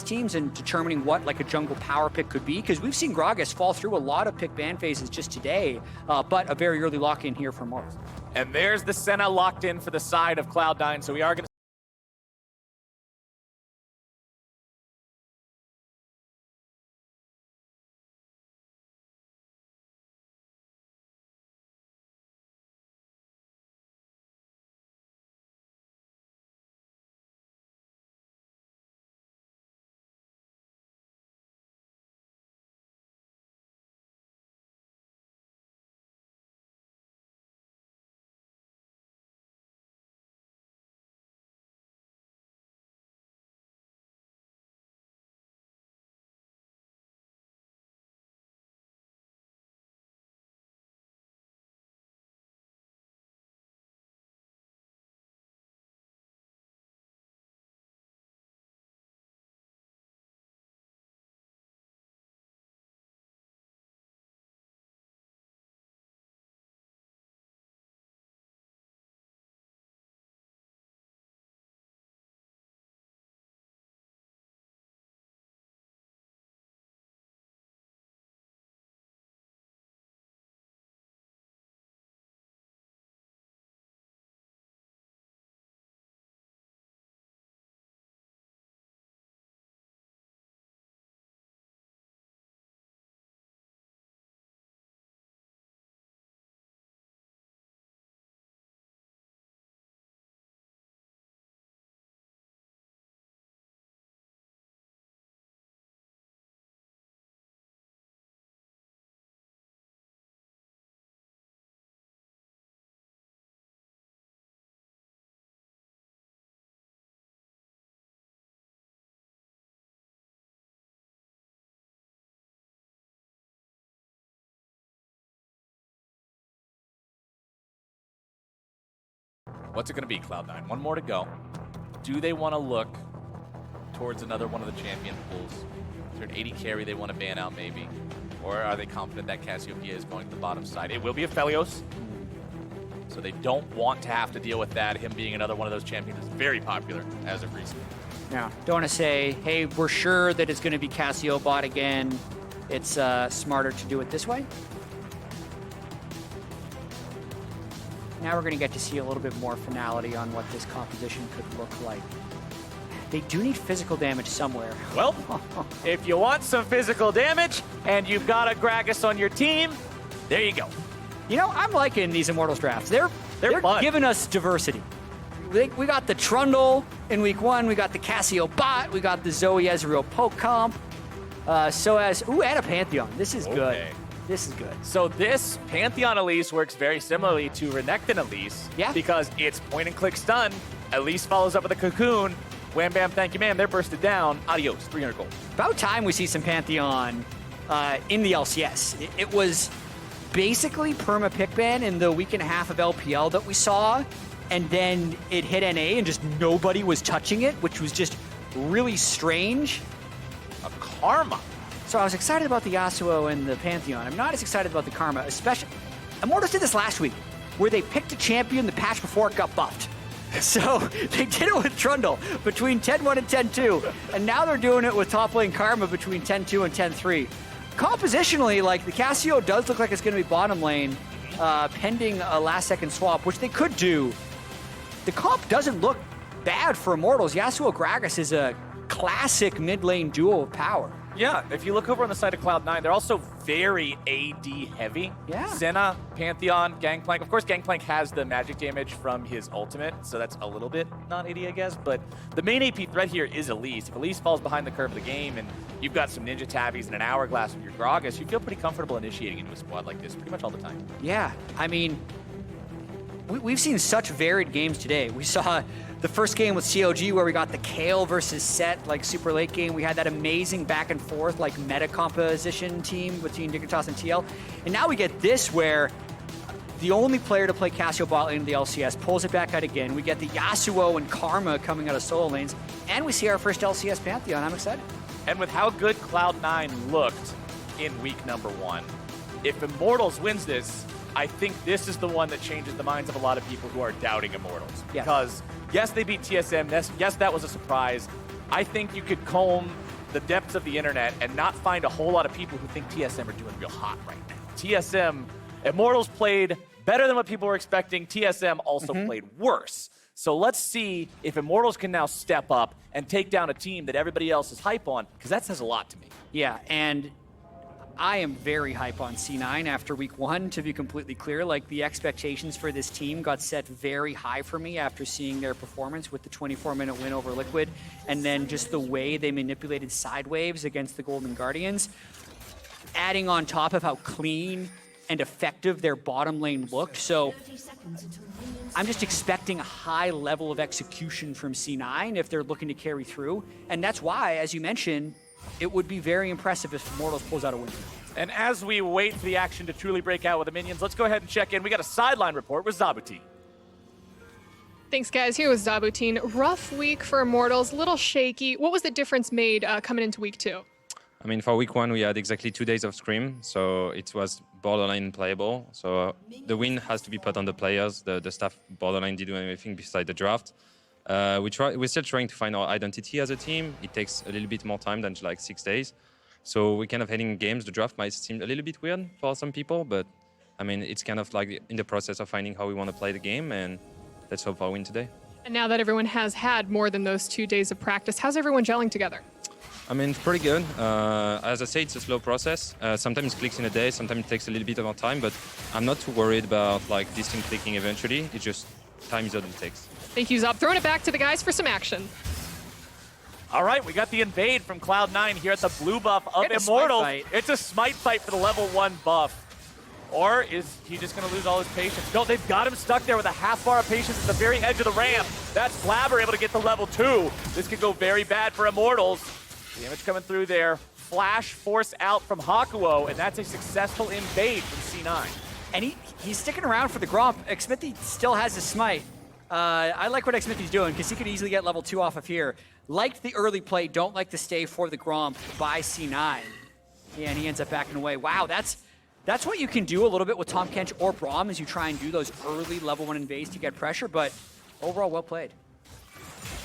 teams and determining what like a jungle power pick could be, because we've seen Gragas fall through a lot of pick ban phases just today, but a very early lock-in here for Mortals. And there's the Senna locked in for the side of Cloud9, so we are going to What's it going to be, Cloud9? One more to go. Do they want to look towards another one of the champion pools? Is there an 80 carry they want to ban out, maybe? Or are they confident that Cassiopeia is going to the bottom side? It will be a Felios, so they don't want to have to deal with that. Him being another one of those champions is very popular as of recent. Now, don't want to say, hey, we're sure that it's going to be Cassio bot again. It's smarter to do it this way. Now we're going to get to see a little bit more finality on what this composition could look like. They do need physical damage somewhere. Well, if you want some physical damage and you've got a Gragas on your team, there you go. You know, I'm liking these Immortals drafts. They're fun. Giving us diversity. We got the Trundle in week 1. We got the Cassio bot. We got the Zoe Ezreal poke comp. And a Pantheon. This is good. This is good. So this Pantheon Elise works very similarly to Renekton Elise. Yeah. Because it's point and click stun. Elise follows up with a Cocoon. Wham bam, thank you, ma'am. They're bursted down. Adios, 300 gold. About time we see some Pantheon in the LCS. It was basically perma pick ban in the week and a half of LPL that we saw, and then it hit NA and just nobody was touching it, which was just really strange. A Karma. So I was excited about the Yasuo and the Pantheon. I'm not as excited about the Karma, especially... Immortals did this last week, where they picked a champion the patch before it got buffed. So they did it with Trundle between 10-1 and 10-2, and now they're doing it with top lane Karma between 10-2 and 10-3. Compositionally, like, the Cassio does look like it's going to be bottom lane, pending a last-second swap, which they could do. The comp doesn't look bad for Immortals. Yasuo Gragas is a classic mid-lane duo of power. Yeah, if you look over on the side of Cloud9, they're also very AD heavy. Yeah. Senna, Pantheon, Gangplank. Of course, Gangplank has the magic damage from his ultimate, so that's a little bit not AD, I guess. But the main AP threat here is Elise. If Elise falls behind the curve of the game and you've got some Ninja Tabbies and an Hourglass with your Gragas, you feel pretty comfortable initiating into a squad like this pretty much all the time. Yeah, I mean, we've seen such varied games today. We saw the first game with COG where we got the Kale versus Set, like, super late game. We had that amazing back and forth, like, meta composition team between Dignitas and TL. And now we get this where the only player to play Cassio bot lane in the LCS pulls it back out again. We get the Yasuo and Karma coming out of solo lanes. And we see our first LCS Pantheon. I'm excited. And with how good Cloud9 looked in week number 1, if Immortals wins this, I think this is the one that changes the minds of a lot of people who are doubting Immortals. Yeah. Because, yes, they beat TSM. Yes, that was a surprise. I think you could comb the depths of the internet and not find a whole lot of people who think TSM are doing real hot right now. TSM, Immortals played better than what people were expecting. TSM also played worse. So let's see if Immortals can now step up and take down a team that everybody else is hype on, because that says a lot to me. Yeah, and I am very hype on C9 after week 1, to be completely clear. Like, the expectations for this team got set very high for me after seeing their performance with the 24-minute win over Liquid, and then just the way they manipulated side waves against the Golden Guardians. Adding on top of how clean and effective their bottom lane looked. So I'm just expecting a high level of execution from C9 if they're looking to carry through. And that's why, as you mentioned, it would be very impressive if Immortals pulls out a win. And as we wait for the action to truly break out with the minions, let's go ahead and check in. We got a sideline report with Zabuti. Thanks, guys. Here was Zabutin. Rough week for Immortals, little shaky. What was the difference made coming into week 2? I mean, for week 1, we had exactly 2 days of scrim, so it was borderline playable. So the win has to be put on the players. The staff borderline didn't do anything beside the draft. We're still trying to find our identity as a team. It takes a little bit more time than like 6 days. So we're kind of heading games. The draft might seem a little bit weird for some people, but I mean, it's kind of like in the process of finding how we want to play the game, and let's hope for a win today. And now that everyone has had more than those 2 days of practice, how's everyone gelling together? I mean, it's pretty good. As I say, it's a slow process. Sometimes it clicks in a day, sometimes it takes a little bit of more time, but I'm not too worried about like this thing clicking eventually. It's just time is all it takes. Thank you, Zop. Throwing it back to the guys for some action. All right, we got the invade from Cloud9 here at the blue buff of Immortals. It's a smite fight for the level 1 buff. Or is he just going to lose all his patience? No, they've got him stuck there with a half bar of patience at the very edge of the ramp. That's Blabber able to get to level 2. This could go very bad for Immortals. Damage coming through there. Flash force out from Hakuo, and that's a successful invade from C9. And he's sticking around for the Gromp. Xmithy still has his smite. I like what Xmithy's doing, because he could easily get level 2 off of here. Liked the early play, don't like the stay for the Gromp by C9. Yeah, and he ends up backing away. Wow, that's what you can do a little bit with Tahm Kench or Braum, as you try and do those early level 1 invades to get pressure, but overall, well played.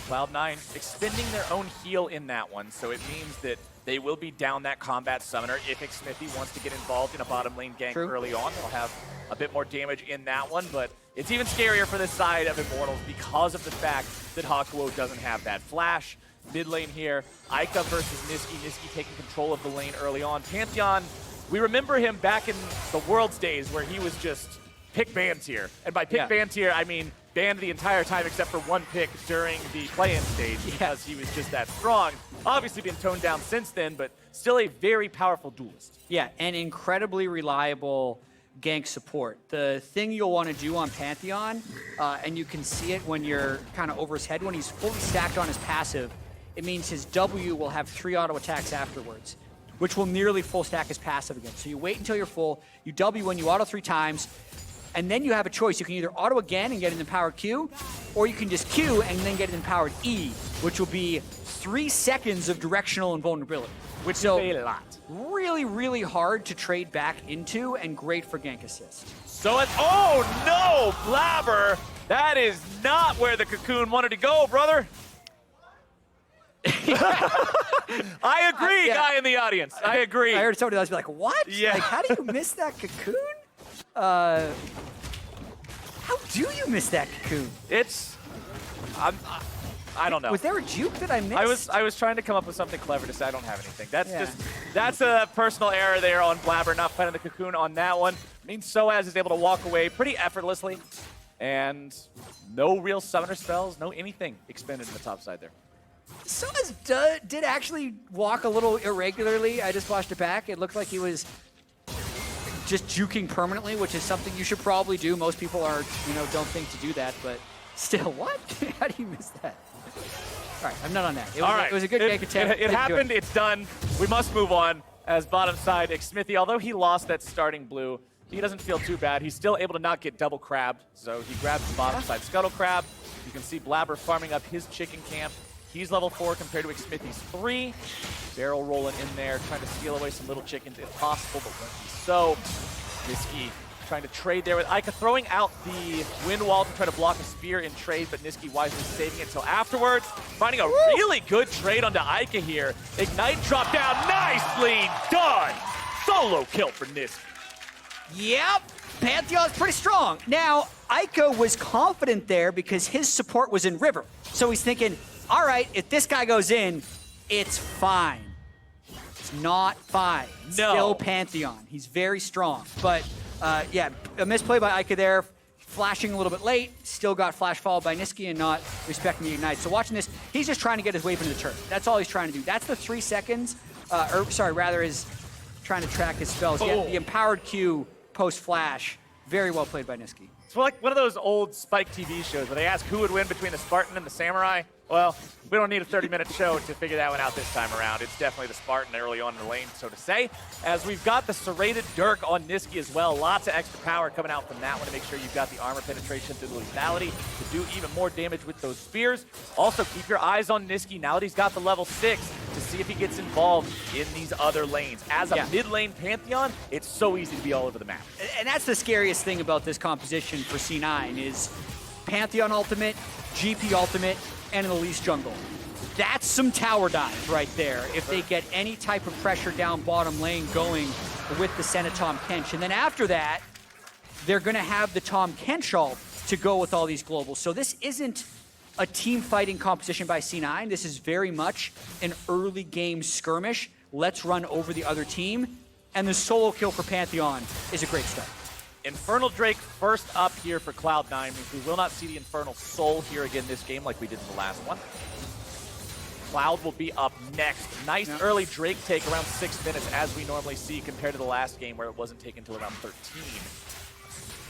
Cloud9 expending their own heal in that one, so it means that they will be down that combat summoner if Xmithy wants to get involved in a bottom lane gank early on. They'll have a bit more damage in that one, but it's even scarier for this side of Immortals because of the fact that Hakuo doesn't have that flash. Mid lane here, Aika versus Niski. Niski taking control of the lane early on. Pantheon, we remember him back in the Worlds days where he was just pick ban tier. And by pick ban tier, I mean banned the entire time except for one pick during the play-in stage because he was just that strong. Obviously been toned down since then, but still a very powerful duelist. Yeah, and incredibly reliable gank support. The thing you'll want to do on Pantheon, and you can see it when you're kind of over his head, when he's fully stacked on his passive, it means his W will have 3 auto attacks afterwards, which will nearly full stack his passive again. So you wait until you're full, you W when you auto 3 times, and then you have a choice. You can either auto again and get an empowered Q, or you can just Q and then get an empowered E, which will be 3 seconds of directional invulnerability. Which is a lot. Really, really hard to trade back into and great for gank assist. So it's, oh no, Blabber! That is not where the Cocoon wanted to go, brother. I agree, guy in the audience. I agree. I heard somebody else be like, what? Yeah. Like, how do you miss that Cocoon? How do you miss that Cocoon? It's, I don't know. Was there a juke that I missed? I was trying to come up with something clever to say. I don't have anything. That's a personal error there on Blabber, not finding the Cocoon on that one. I mean, Soaz is able to walk away pretty effortlessly, and no real summoner spells, no anything expended in the top side there. Soaz did actually walk a little irregularly. I just watched it back. It looked like he was just juking permanently, which is something you should probably do. Most people are, don't think to do that, but still, what? How do you miss that? All right, I'm not on that. It was a good gank attempt. It happened, it's done. We must move on as bottom side, Xmithy, although he lost that starting blue, he doesn't feel too bad. He's still able to not get double crabbed, so he grabs the bottom side scuttle crab. You can see Blabber farming up his chicken camp. He's level 4 compared to Xmithy's 3. Barrel rolling in there, trying to steal away some little chickens if possible, but won't be so. Niski trying to trade there with Ica throwing out the wind wall to try to block a spear in trade, but Niski wisely saving it until afterwards. Finding a really good trade onto Ica here. Ignite drop down, nicely done! Solo kill for Niski. Yep, Pantheon's pretty strong. Now, Ica was confident there because his support was in River. So he's thinking, all right, if this guy goes in, it's fine. It's not fine. It's still Pantheon. He's very strong. But yeah, a misplay by Ica there, flashing a little bit late, still got flash followed by Niski and not respecting the Ignite. So watching this, he's just trying to get his wave into the turret. That's all he's trying to do. That's the 3 seconds, is trying to track his spells. Yeah, the empowered Q post-flash, very well played by Niski. It's like one of those old Spike TV shows where they ask who would win between the Spartan and the Samurai. Well, we don't need a 30-minute show to figure that one out this time around. It's definitely the Spartan early on in the lane, so to say. As we've got the serrated Dirk on Niski as well. Lots of extra power coming out from that one to make sure you've got the armor penetration through the lethality to do even more damage with those spears. Also, keep your eyes on Niski now that he's got the level 6 to see if he gets involved in these other lanes. As a mid-lane Pantheon, it's so easy to be all over the map. And that's the scariest thing about this composition for C9 is Pantheon ultimate, GP ultimate, and an Elise jungle. That's some tower dive right there if they get any type of pressure down bottom lane going with the Senna Tom Kench. And then after that, they're going to have the Tom Kench ult to go with all these globals. So this isn't a team fighting composition by C9. This is very much an early game skirmish. Let's run over the other team. And the solo kill for Pantheon is a great start. Infernal Drake first up here for Cloud9. We will not see the Infernal Soul here again this game like we did in the last one. Cloud will be up next. Nice early Drake take around 6 minutes as we normally see compared to the last game where it wasn't taken until around 13.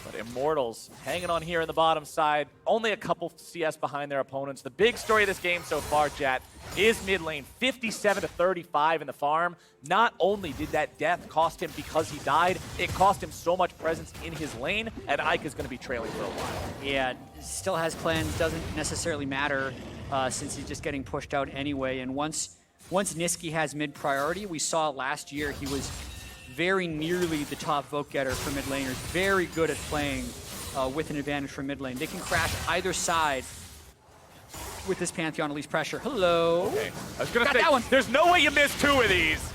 But Immortals hanging on here in the bottom side. Only a couple CS behind their opponents. The big story of this game so far, Jat, is mid lane. 57-35 in the farm. Not only did that death cost him because he died, it cost him so much presence in his lane, and Ike is going to be trailing for a while. Yeah, still has cleanse. Doesn't necessarily matter since he's just getting pushed out anyway. And once Niski has mid priority, we saw last year he was very nearly the top vote getter for mid laners. Very good at playing with an advantage from mid lane. They can crash either side with this Pantheon Elise pressure. Hello. Okay. I was going to say, that one. There's no way you miss 2 of these.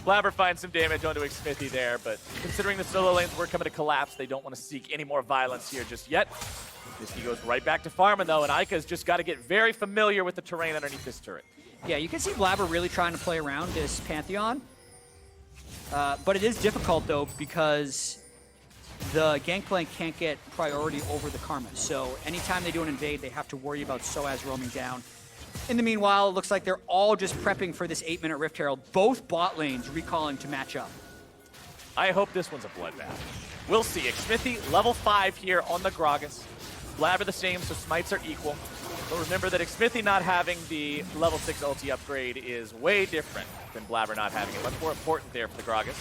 Blabber finds some damage onto Xmithy there, but considering the solo lanes were coming to collapse, they don't want to seek any more violence here just yet. Niski goes right back to farming though, and Ica's just got to get very familiar with the terrain underneath this turret. Yeah, you can see Blabber really trying to play around this Pantheon. But it is difficult, though, because the Gangplank can't get priority over the Karma. So anytime they do an invade, they have to worry about Soaz roaming down. In the meanwhile, it looks like they're all just prepping for this 8-minute Rift Herald. Both bot lanes recalling to match up. I hope this one's a bloodbath. We'll see. Xmithy, level 5 here on the Gragas. Blabber the same, so smites are equal. But remember that Xmithy not having the level 6 ulti upgrade is way different than Blabber not having it. Much more important there for the Gragas.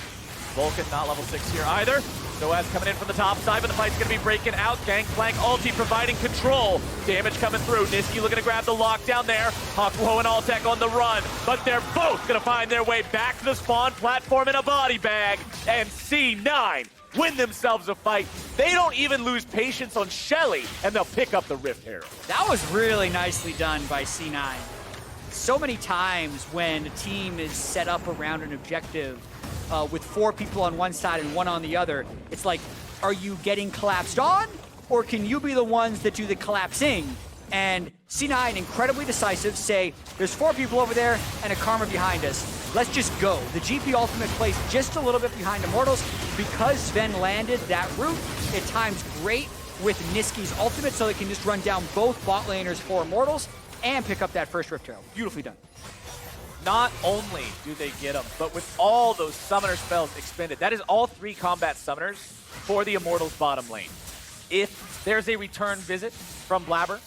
Vulcan not level 6 here either. Soaz coming in from the top side, but the fight's going to be breaking out. Gangplank ulti providing control. Damage coming through. Niski looking to grab the lockdown there. Hakuho and Altec on the run, but they're both going to find their way back to the spawn platform in a body bag. And C9 win themselves a fight. They don't even lose patience on Shelly, and they'll pick up the Rift Herald. That was really nicely done by C9. So many times when a team is set up around an objective with 4 people on one side and 1 on the other, it's like, are you getting collapsed on? Or can you be the ones that do the collapsing? And C9, incredibly decisive, say, there's 4 people over there and a Karma behind us. Let's just go. The GP ultimate plays just a little bit behind Immortals. Because Sven landed that route, it times great with Niski's ultimate, so they can just run down both bot laners for Immortals and pick up that first Rift Herald. Beautifully done. Not only do they get them, but with all those summoner spells expended, that is all 3 combat summoners for the Immortals bottom lane. If there's a return visit from Blabber,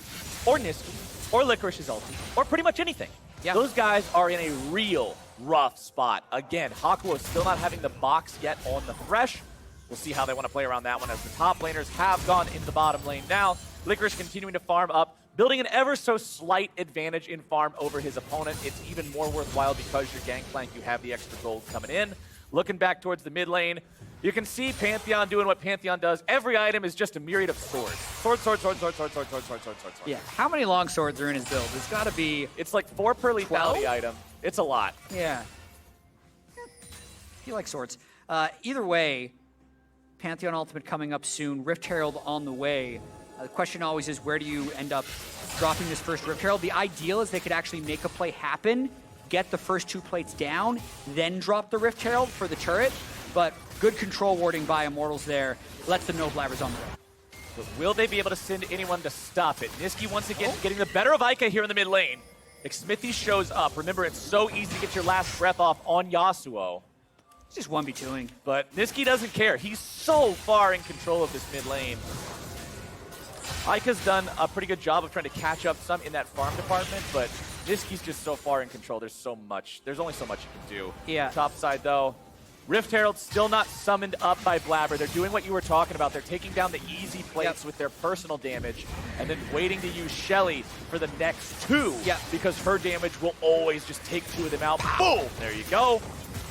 or Niski, or Licorice's ulti, or pretty much anything, those guys are in a real rough spot. Again, Hakuo still not having the box yet on the Thresh. We'll see how they want to play around that one as the top laners have gone into the bottom lane now. Licorice continuing to farm up, building an ever so slight advantage in farm over his opponent. It's even more worthwhile because you're Gangplank, you have the extra gold coming in. Looking back towards the mid lane, You can see Pantheon doing what Pantheon does. Every item is just a myriad of swords. Sword, sword, sword, sword, sword, sword, sword, sword, sword, sword. Yeah, how many long swords are in his build? There's got to be... It's like 4 per lethality 12? item. It's a lot. Yeah. He likes swords. Either way, Pantheon Ultimate coming up soon. Rift Herald on the way. The question always is, where do you end up dropping this first Rift Herald? The ideal is they could actually make a play happen, get the first 2 plates down, then drop the Rift Herald for the turret. But good control warding by Immortals there. Lets them know Blabber's on the way. But will they be able to send anyone to stop it? Niski once again getting the better of Ica here in the mid lane. Xmithy shows up. Remember, it's so easy to get your last breath off on Yasuo. It's just 1v2ing. But Niski doesn't care. He's so far in control of this mid lane. Ica's done a pretty good job of trying to catch up some in that farm department, but Niski's just so far in control. There's so much. There's only so much you can do. Yeah. Top side, though, Rift Herald still not summoned up by Blabber. They're doing what you were talking about. They're taking down the easy plates with their personal damage and then waiting to use Shelly for the next 2 because her damage will always just take 2 of them out. Boom! There you go.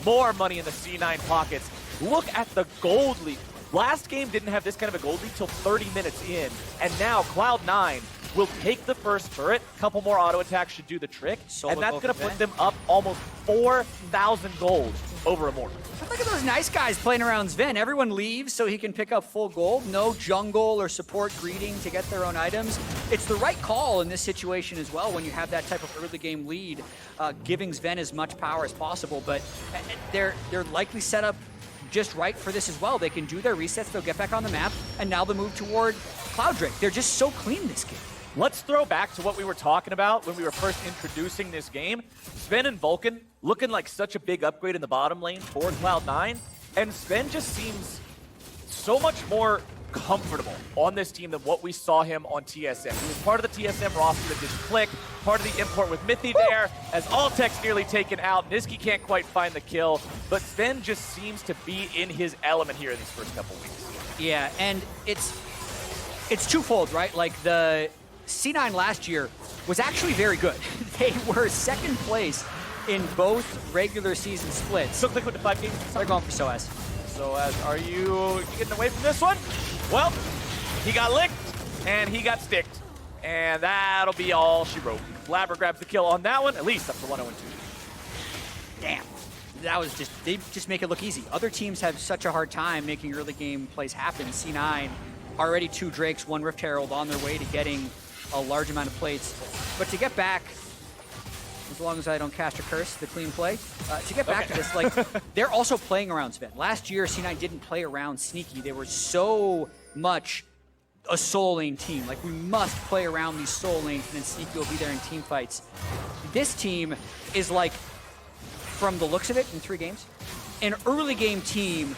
More money in the C9 pockets. Look at the gold lead. Last game didn't have this kind of a gold lead till 30 minutes in, and now Cloud9 will take the first turret. A couple more auto attacks should do the trick, and that's going to put them up almost 4,000 gold over Immortal. Look at those nice guys playing around Sven. Everyone leaves so he can pick up full gold. No jungle or support greeting to get their own items. It's the right call in this situation as well when you have that type of early game lead, giving Sven as much power as possible. But they're likely set up just right for this as well. They can do their resets, they'll get back on the map, and now they'll move toward Cloud Drake. They're just so clean this game. Let's throw back to what we were talking about when we were first introducing this game. Sven and Vulcan looking like such a big upgrade in the bottom lane for Cloud9, and Sven just seems so much more comfortable on this team than what we saw him on TSM. He was part of the TSM roster that didn't click, part of the import with Mithy there, as Altec's nearly taken out. Niski can't quite find the kill, but Sven just seems to be in his element here in these first couple weeks. Yeah, and it's twofold, right? Like the C9 last year was actually very good. They were second place in both regular season splits. So quick with the 5 games. They're going for Soaz. Soaz, are you getting away from this one? Well, he got licked and he got sticked. And that'll be all she wrote. Blabber grabs the kill on that one, at least up to 1-0-2. Damn. That was they just make it look easy. Other teams have such a hard time making early game plays happen. C9, already 2 Drakes, 1 Rift Herald on their way to getting a large amount of plates. But to get back, as long as I don't cast a curse, the clean play, to get back to this, like, they're also playing around Sven. Last year, C9 didn't play around Sneaky. They were so much a solo lane team. Like, we must play around these solo lanes, and then Sneaky will be there in team fights. This team is like, from the looks of it, in 3 games, an early game team,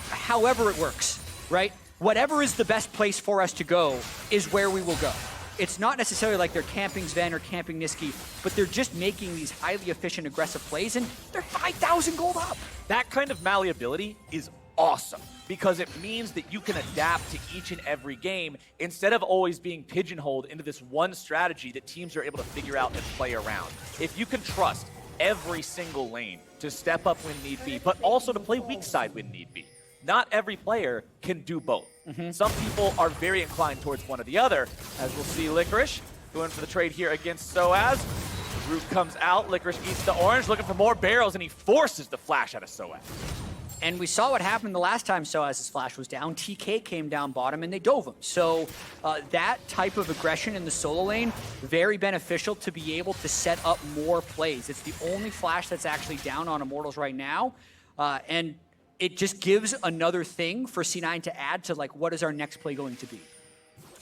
however it works, right? Whatever is the best place for us to go is where we will go. It's not necessarily like they're camping Sven or camping Niski, but they're just making these highly efficient, aggressive plays, and they're 5,000 gold up. That kind of malleability is awesome because it means that you can adapt to each and every game instead of always being pigeonholed into this one strategy that teams are able to figure out and play around. If you can trust every single lane to step up when need be, but also to play weak side when need be. Not every player can do both. Some people are very inclined towards one or the other, as we'll see Licorice going for the trade here against Soaz. Root comes out, Licorice eats the orange, looking for more barrels, and he forces the flash out of Soaz. And we saw what happened the last time Soaz's flash was down. TK came down bottom and they dove him. So that type of aggression in the solo lane, very beneficial to be able to set up more plays. It's the only flash that's actually down on Immortals right now. And it just gives another thing for C9 to add to, like, what is our next play going to be?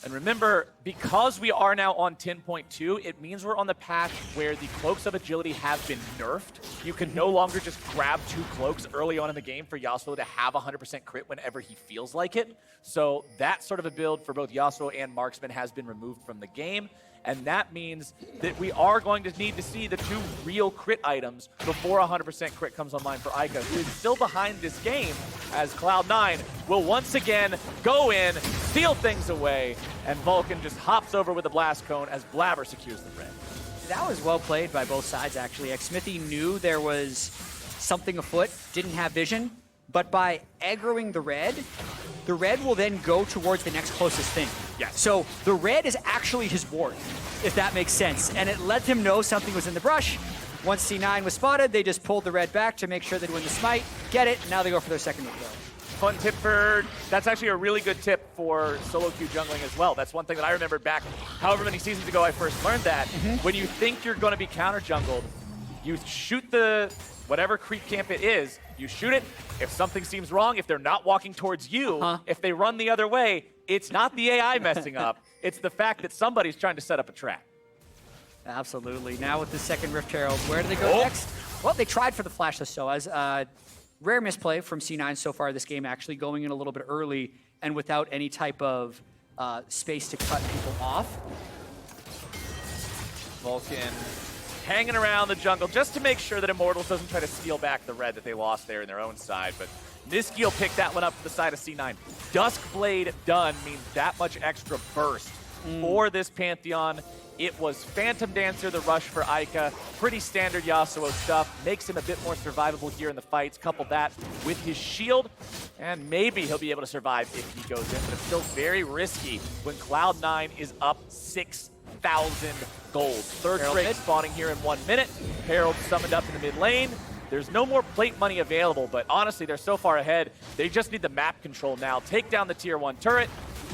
And remember, because we are now on 10.2, it means we're on the patch where the Cloaks of Agility have been nerfed. You can no longer just grab 2 cloaks early on in the game for Yasuo to have 100% crit whenever he feels like it. So that sort of a build for both Yasuo and Marksman has been removed from the game. And that means that we are going to need to see the 2 real crit items before 100% crit comes online for Ica, who is still behind this game, as Cloud9 will once again go in, steal things away, and Vulcan just hops over with a blast cone as Blabber secures the red. That was well played by both sides, actually. Xmithy knew there was something afoot, didn't have vision, but by aggroing the red will then go towards the next closest thing. Yes. So the red is actually his ward, if that makes sense. And it let him know something was in the brush. Once C9 was spotted, they just pulled the red back to make sure they'd win the smite, get it, and now they go for their second kill. Fun tip that's actually a really good tip for solo queue jungling as well. That's one thing that I remember back however many seasons ago I first learned that. When you think you're going to be counter jungled, you shoot the whatever creep camp it is, you shoot it. If something seems wrong, if they're not walking towards you, if they run the other way, it's not the AI messing up. It's the fact that somebody's trying to set up a trap. Absolutely. Now with the second Rift Herald, where do they go next? Well, they tried for the flash the Soaz. Rare misplay from C9 so far this game, actually going in a little bit early and without any type of space to cut people off. Vulcan hanging around the jungle just to make sure that Immortals doesn't try to steal back the red that they lost there in their own side. But Niski will pick that one up to the side of C9. Duskblade done means that much extra burst for this Pantheon. It was Phantom Dancer, the rush for Ica. Pretty standard Yasuo stuff. Makes him a bit more survivable here in the fights. Couple that with his shield, and maybe he'll be able to survive if he goes in. But it's still very risky when Cloud9 is up 6,000 gold. Third Drake spawning here in 1 minute. Herald summoned up in the mid lane. There's no more plate money available, but honestly, they're so far ahead. They just need the map control now. Take down the tier 1 turret.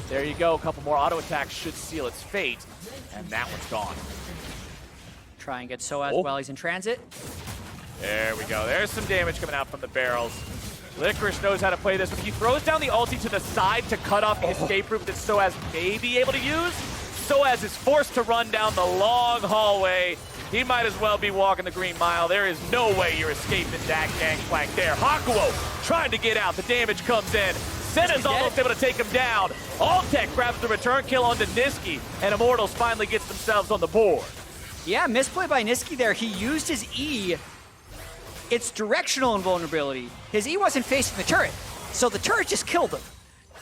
There you go. A couple more auto attacks should seal its fate. And that one's gone. Try and get Soaz while he's in transit. There we go. There's some damage coming out from the barrels. Licorice knows how to play this. When he throws down the ulti to the side to cut off the escape route that Soaz may be able to use, Soaz is forced to run down the long hallway. He might as well be walking the Green Mile. There is no way you're escaping that gangplank there. Hakuo trying to get out. The damage comes in. Senna's almost able to take him down. Altec grabs the return kill onto Niski, and Immortals finally gets themselves on the board. Yeah, misplay by Niski there. He used his E. It's directional invulnerability. His E wasn't facing the turret, so the turret just killed him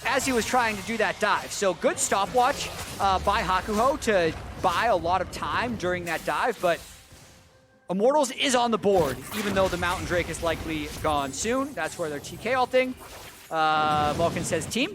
as he was trying to do that dive. So good stopwatch by Hakuho to buy a lot of time during that dive, but Immortals is on the board, even though the Mountain Drake is likely gone soon. That's where they're TK ulting. Vulcan says team.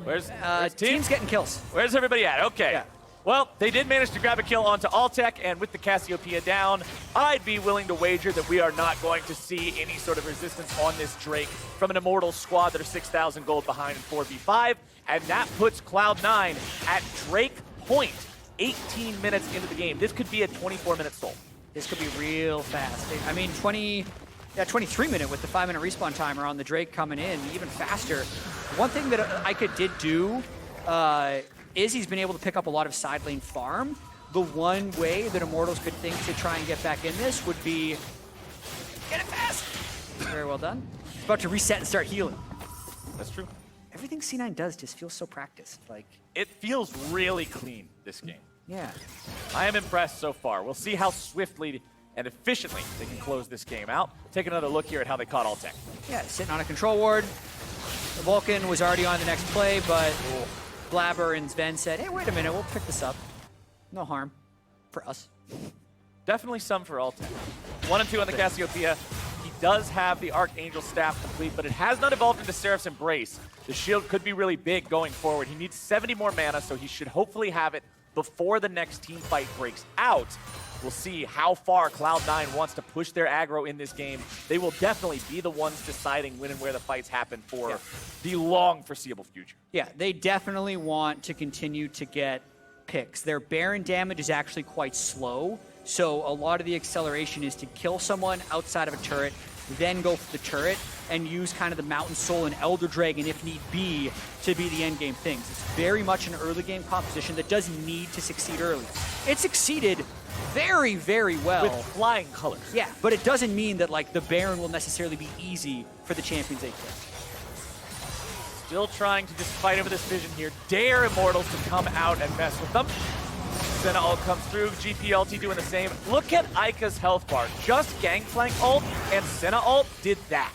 Where's team? Team's getting kills. Where's everybody at? Okay. Yeah. Well, they did manage to grab a kill onto Altec, and with the Cassiopeia down, I'd be willing to wager that we are not going to see any sort of resistance on this Drake from an Immortals squad that are 6,000 gold behind in 4v5, and that puts Cloud9 at Drake point 18 minutes into the game. This could be a 24-minute soul. This could be real fast. I mean, 23-minute with the 5-minute respawn timer on the Drake coming in, even faster. One thing that Ica did do is he's been able to pick up a lot of side lane farm. The one way that Immortals could think to try and get back in this would be get it fast. Very well done. He's about to reset and start healing. That's true. Everything C9 does just feels so practiced. Like, it feels really clean, this game. yeah. I am impressed so far. We'll see how swiftly and efficiently they can close this game out. Take another look here at how they caught Altec. Yeah, sitting on a control ward. The Vulcan was already on the next play, but Blabber and Sven said, hey, wait a minute, we'll pick this up. No harm for us. Definitely some for Altec. 1 and 2 on the Cassiopeia. He does have the Archangel Staff complete, but it has not evolved into Seraph's Embrace. The shield could be really big going forward. He needs 70 more mana, so he should hopefully have it before the next team fight breaks out. We'll see how far Cloud9 wants to push their aggro in this game. They will definitely be the ones deciding when and where the fights happen for the long foreseeable future. Yeah, they definitely want to continue to get picks. Their Baron damage is actually quite slow, so a lot of the acceleration is to kill someone outside of a turret, then go for the turret, and use kind of the Mountain Soul and Elder Dragon, if need be, to be the end game things. It's very much an early game composition that does need to succeed early. It succeeded very, very well. With flying colors. Yeah, but it doesn't mean that like the Baron will necessarily be easy for the champions they play. Still trying to just fight over this vision here. Dare Immortals to come out and mess with them. Senna ult comes through, GP ulti doing the same. Look at Ica's health bar. Just Gangplank ult and Senna ult did that.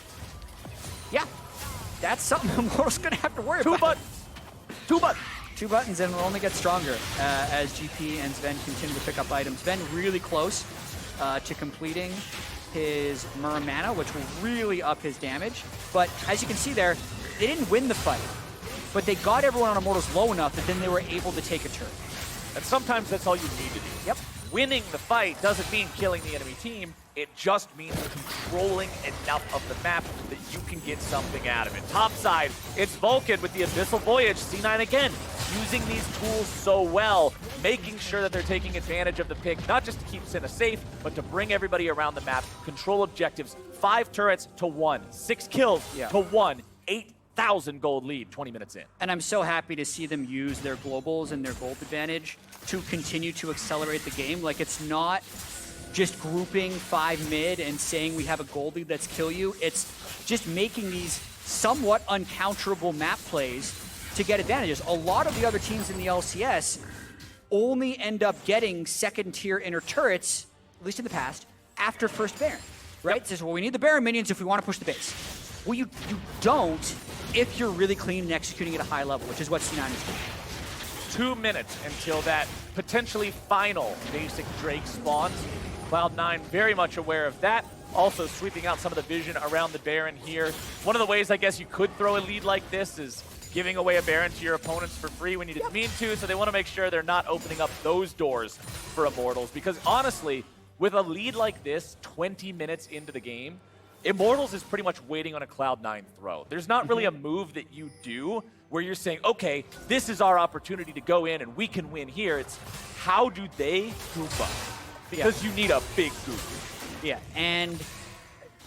Yeah, that's something Immortals gonna have to worry about. 2 buttons. 2 buttons. 2 buttons, and will only get stronger as GP and Sven continue to pick up items. Sven really close to completing his Muramana, which will really up his damage. But as you can see there, they didn't win the fight, but they got everyone on Immortals low enough that then they were able to take a turn. And sometimes that's all you need to do. Yep. Winning the fight doesn't mean killing the enemy team. It just means controlling enough of the map that you can get something out of it. Top side, it's Vulcan with the Abyssal Voyage. C9 again, using these tools so well, making sure that they're taking advantage of the pick, not just to keep Senna safe, but to bring everybody around the map, control objectives, 5 turrets to 1, 6 kills to 1, 8,000 gold lead 20 minutes in. And I'm so happy to see them use their globals and their gold advantage to continue to accelerate the game. Like, it's not just grouping 5 mid and saying we have a gold lead, let's kill you. It's just making these somewhat uncounterable map plays to get advantages. A lot of the other teams in the LCS only end up getting second-tier inner turrets, at least in the past, after first Baron, right? It says, well, we need the Baron minions if we want to push the base. Well, you don't if you're really clean and executing at a high level, which is what C9 is doing. 2 minutes until that potentially final basic Drake spawns. Cloud9 very much aware of that. Also sweeping out some of the vision around the Baron here. One of the ways I guess you could throw a lead like this is giving away a Baron to your opponents for free when you didn't mean to, so they want to make sure they're not opening up those doors for Immortals. Because honestly, with a lead like this, 20 minutes into the game, Immortals is pretty much waiting on a Cloud9 throw. There's not really a move that you do where you're saying, okay, this is our opportunity to go in and we can win here. It's how do they goop up? Because you need a big goop. Yeah, and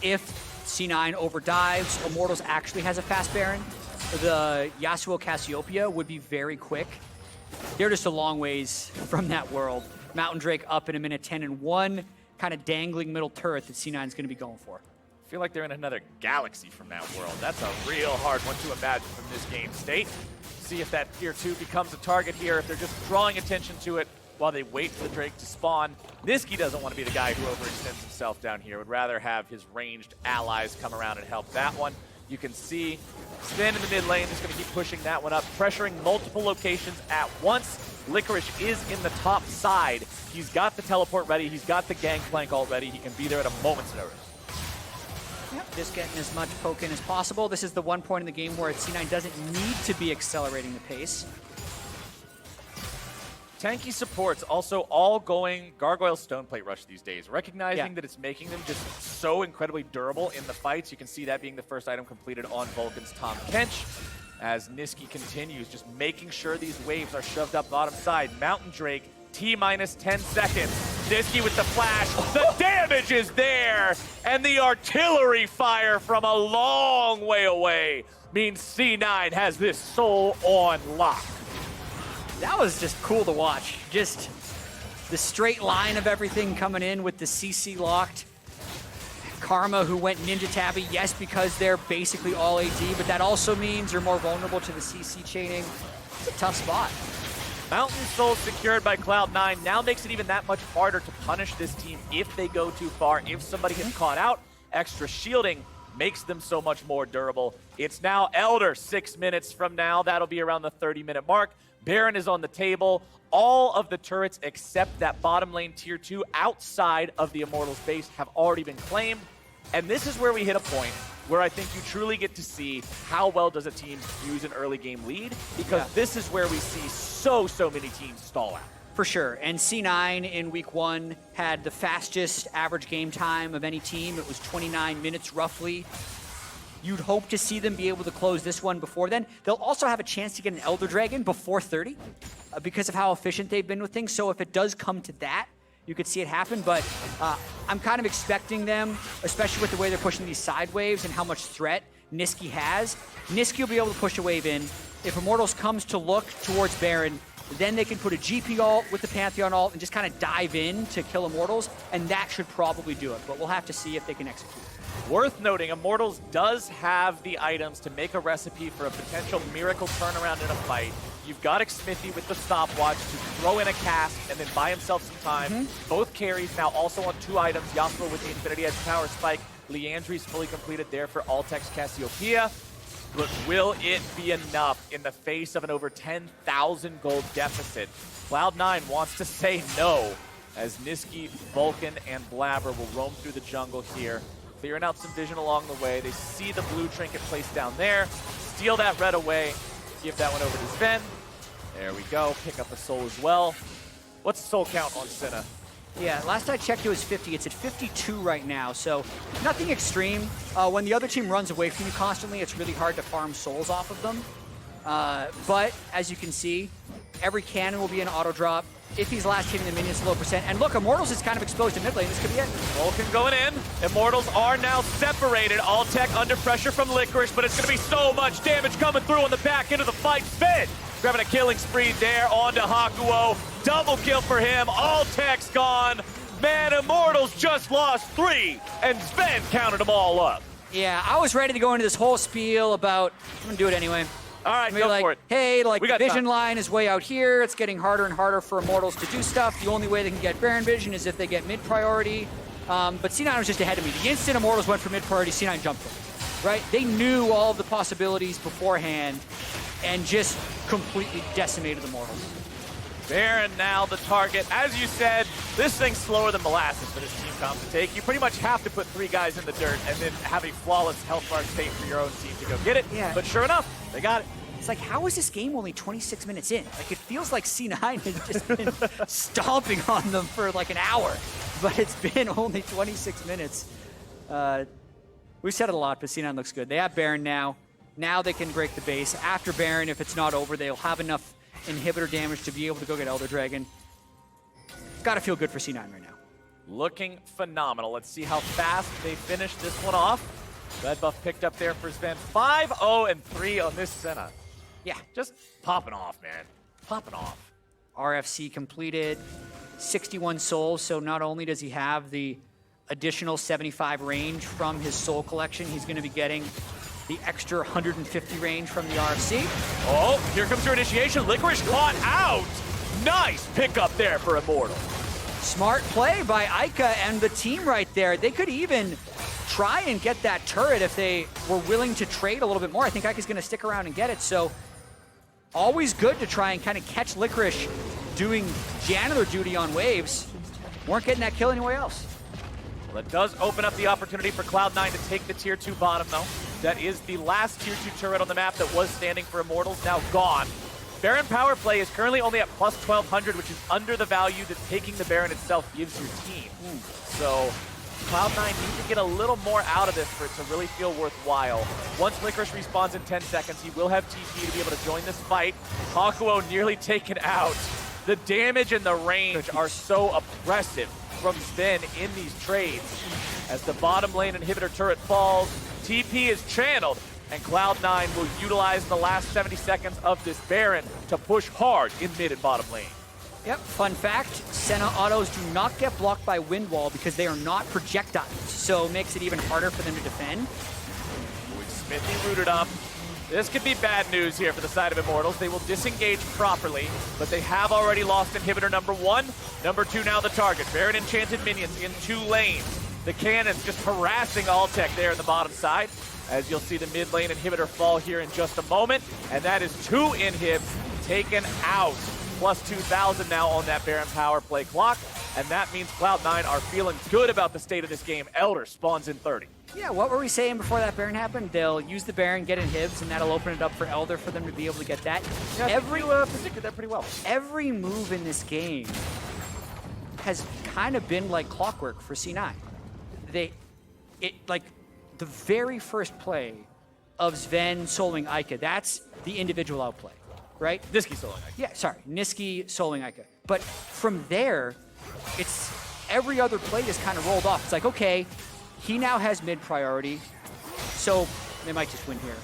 if C9 overdives, Immortals actually has a fast Baron, the Yasuo Cassiopeia would be very quick. They're just a long ways from that world. Mountain Drake up in a minute 10 and 1, kind of dangling middle turret that C9 is going to be going for. I feel like they're in another galaxy from that world. That's a real hard one to imagine from this game state. See if that tier 2 becomes a target here, if they're just drawing attention to it while they wait for the Drake to spawn. Niski doesn't want to be the guy who overextends himself down here. Would rather have his ranged allies come around and help that one. You can see Sven in the mid lane is going to keep pushing that one up, pressuring multiple locations at once. Licorice is in the top side. He's got the teleport ready. He's got the gangplank already. He can be there at a moment's notice. Yep, just getting as much poke in as possible. This is the one point in the game where C9 doesn't need to be accelerating the pace. Tanky supports also all going Gargoyle Stoneplate Rush these days, recognizing that it's making them just so incredibly durable in the fights. You can see that being the first item completed on Vulcan's Tom Kench. As Niski continues, just making sure these waves are shoved up bottom side. Mountain Drake, T-minus 10 seconds. Niski with the flash. The damage is there. And the artillery fire from a long way away means C9 has this soul on lock. That was just cool to watch. Just the straight line of everything coming in with the CC locked. Karma, who went Ninja Tabby, yes, because they're basically all AD, but that also means they're more vulnerable to the CC chaining. It's a tough spot. Mountain Soul secured by Cloud9 now makes it even that much harder to punish this team if they go too far, if somebody gets caught out. Extra shielding makes them so much more durable. It's now Elder 6 minutes from now. That'll be around the 30-minute mark. Baron is on the table. All of the turrets except that bottom lane tier 2 outside of the Immortals base have already been claimed. And this is where we hit a point where I think you truly get to see how well does a team use an early game lead, because this is where we see so many teams stall out. For sure, and C9 in week 1 had the fastest average game time of any team. It was 29 minutes roughly. You'd hope to see them be able to close this one before then. They'll also have a chance to get an Elder Dragon before 30 because of how efficient they've been with things. So if it does come to that, you could see it happen. But I'm kind of expecting them, especially with the way they're pushing these side waves and how much threat Niski has. Niski will be able to push a wave in. If Immortals comes to look towards Baron, then they can put a GP ult with the Pantheon ult and just kind of dive in to kill Immortals, and that should probably do it. But we'll have to see if they can execute. Worth noting, Immortals does have the items to make a recipe for a potential miracle turnaround in a fight. You've got Xmithy with the stopwatch to throw in a cast and then buy himself some time. Both carries now also on 2 items. Yasuo with the Infinity Edge Power Spike. Leandri's fully completed there for Altex Cassiopeia. But will it be enough in the face of an over 10,000 gold deficit? Cloud9 wants to say no. as Niski, Vulcan, and Blabber will roam through the jungle here, clearing out some vision along the way. They see the blue trinket placed down there, steal that red away, give that one over to Sven. There we go, pick up a soul as well. What's the soul count on Senna? Yeah, last I checked it was 50. It's at 52 right now, so nothing extreme. When the other team runs away from you constantly, it's really hard to farm souls off of them. But as you can see, every cannon will be an auto drop. If he's last hitting the minions, low percent. And look, Immortals is kind of exposed to mid lane. This could be it. Vulcan going in. Immortals are now separated. All tech under pressure from Licorice, but it's going to be so much damage coming through on the back end of the fight. Sven grabbing a killing spree there onto Hakuo. Double kill for him. All tech's gone. Man, Immortals just lost 3, and Sven counted them all up. Yeah, I was ready to go into this whole spiel about, I'm going to do it anyway. All right, Maybe go for it. Hey, like We the got vision time. line is way out here. It's getting harder and harder for Immortals to do stuff. The only way they can get Baron vision is if they get mid priority. But C9 was just ahead of me. The instant Immortals went for mid priority, C9 jumped in. Right? They knew all of the possibilities beforehand and just completely decimated Immortals. Baron now the target. As you said, this thing's slower than molasses for this team comp to take. You pretty much have to put 3 guys in the dirt and then have a flawless health bar state for your own team to go get it. Yeah. But sure enough, they got it. It's like, how is this game only 26 minutes in? Like, it feels like C9 has just been stomping on them for like an hour, but it's been only 26 minutes. We've said it a lot, but C9 looks good. They have Baron now. Now they can break the base. After Baron, if it's not over, they'll have enough inhibitor damage to be able to go get Elder Dragon. Gotta feel good for C9 right now. Looking phenomenal. Let's see how fast they finish this one off. Red buff picked up there for Sven. 5-0-3 on this Senna. Yeah, Just popping off, man. Popping off. RFC completed, 61 souls, so not only does he have the additional 75 range from his soul collection, he's going to be getting the extra 150 range from the RFC. Oh, here comes your initiation. Licorice caught out. Nice pickup there for Immortal. Smart play by Ica and the team right there. They could even try and get that turret if they were willing to trade a little bit more. I think Ica's going to stick around and get it, so always good to try and kind of catch Licorice doing janitor duty on waves. Weren't getting that kill anywhere else. Well, it does open up the opportunity for Cloud9 to take the tier 2 bottom, though. That is the last tier 2 turret on the map that was standing for Immortals, now gone. Baron power play is currently only at plus 1200, which is under the value that taking the Baron itself gives your team. So Cloud9 needs to get a little more out of this for it to really feel worthwhile. Once Licorice respawns in 10 seconds, he will have TP to be able to join this fight. Hakuo nearly taken out. The damage and the range are so oppressive from Sven in these trades. As the bottom lane inhibitor turret falls, TP is channeled, and Cloud9 will utilize the last 70 seconds of this Baron to push hard in mid and bottom lane. Yep, fun fact, Senna autos do not get blocked by Wind Wall because they are not projectiles, so it makes it even harder for them to defend. With Smithy rooted up, this could be bad news here for the side of Immortals. They will disengage properly, but they have already lost inhibitor number 1. Number 2 now the target. Baron enchanted minions in 2 lanes. The cannons just harassing Altec there in the bottom side. As you'll see the mid lane inhibitor fall here in just a moment. And that is 2 inhibs taken out. Plus 2,000 now on that Baron power play clock. And that means Cloud9 are feeling good about the state of this game. Elder spawns in 30. Yeah, what were we saying before that Baron happened? They'll use the Baron, get inhibs, and that'll open it up for Elder for them to be able to get that. Yeah, every predicted that pretty well. every move in this game has kind of been like clockwork for C9. Like the very first play of Sven soloing Ica, that's the individual outplay, right? Niski solo. Yeah, sorry, Niski soloing Ica. But from there, it's every other play just kind of rolled off. It's like, okay, he now has mid priority, so they might just win here.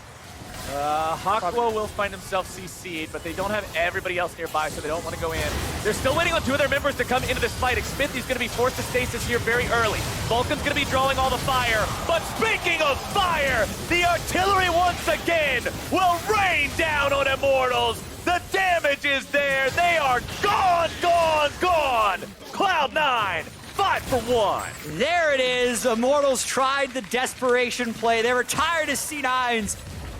Hakuo will find himself CC'd, but they don't have everybody else nearby, so they don't want to go in. They're still waiting on 2 of their members to come into this fight. Smithy's going to be forced to stasis here very early. Vulcan's going to be drawing all the fire. But speaking of fire, the artillery once again will rain down on Immortals. The damage is there. They are gone, gone, gone. Cloud9, 5 for 1. There it is. Immortals tried the desperation play. They were tired of C9's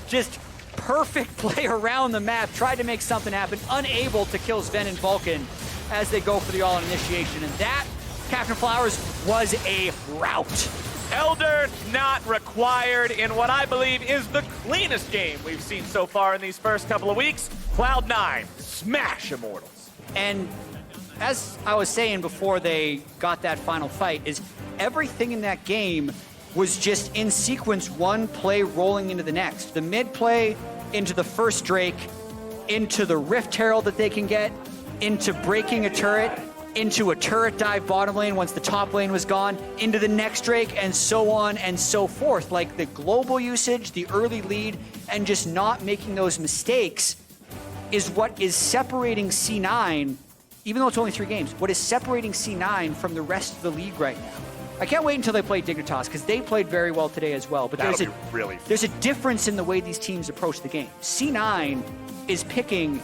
just perfect play around the map, tried to make something happen, unable to kill Sven and Vulcan. as they go for the all-in initiation. And that, Captain Flowers, was a rout. Elder not required in what I believe is the cleanest game we've seen so far in these first couple of weeks. Cloud9 smash Immortals. And as I was saying before they got that final fight, is everything in that game was just in sequence, one play rolling into the next. The mid play into the first Drake, into the Rift Herald that they can get, into breaking a turret, into a turret dive bottom lane once the top lane was gone, into the next Drake, and so on and so forth. Like the global usage, the early lead, and just not making those mistakes is what is separating C9, even though it's only 3 games, what is separating C9 from the rest of the league right now. I can't wait until they play Dignitas, because they played very well today as well. But there's a difference in the way these teams approach the game. C9 is picking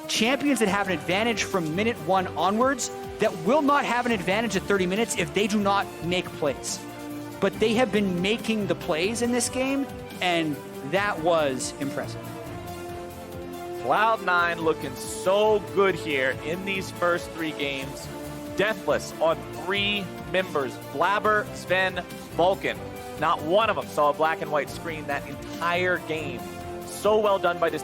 champions that have an advantage from minute 1 onwards that will not have an advantage at 30 minutes if they do not make plays. But they have been making the plays in this game, and that was impressive. Cloud9 looking so good here in these first 3 games. Deathless on 3 members, Blabber, Sven, Vulcan. Not one of them saw a black and white screen that entire game. So well done by this team.